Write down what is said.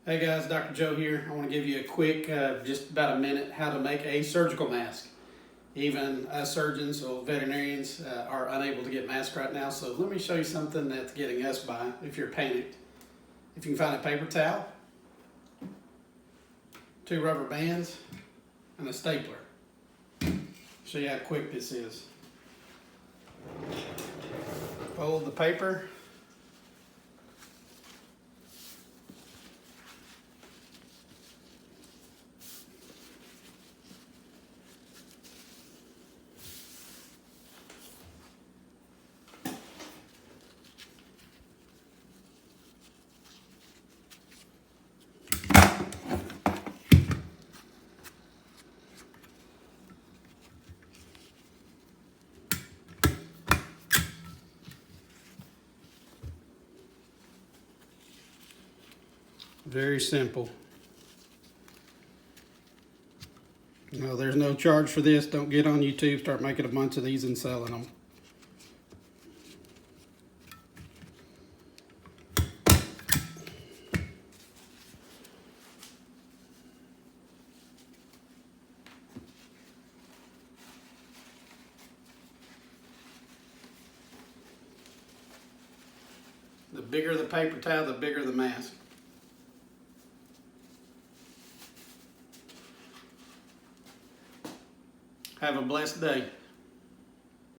Hey guys, Dr. Joe here. I want to give you a quick, just about a minute, how to make a surgical mask. Even us surgeons or veterinarians are unable to get masks right now, so let me show you something that's getting us by if you're panicked. If you can find a paper towel, 2 rubber bands, and a stapler. Show you how quick this is. Fold the paper. Very simple. No, there's no charge for this. Don't get on YouTube, start making a bunch of these and selling them. The bigger the paper towel, the bigger the mask. Have a blessed day.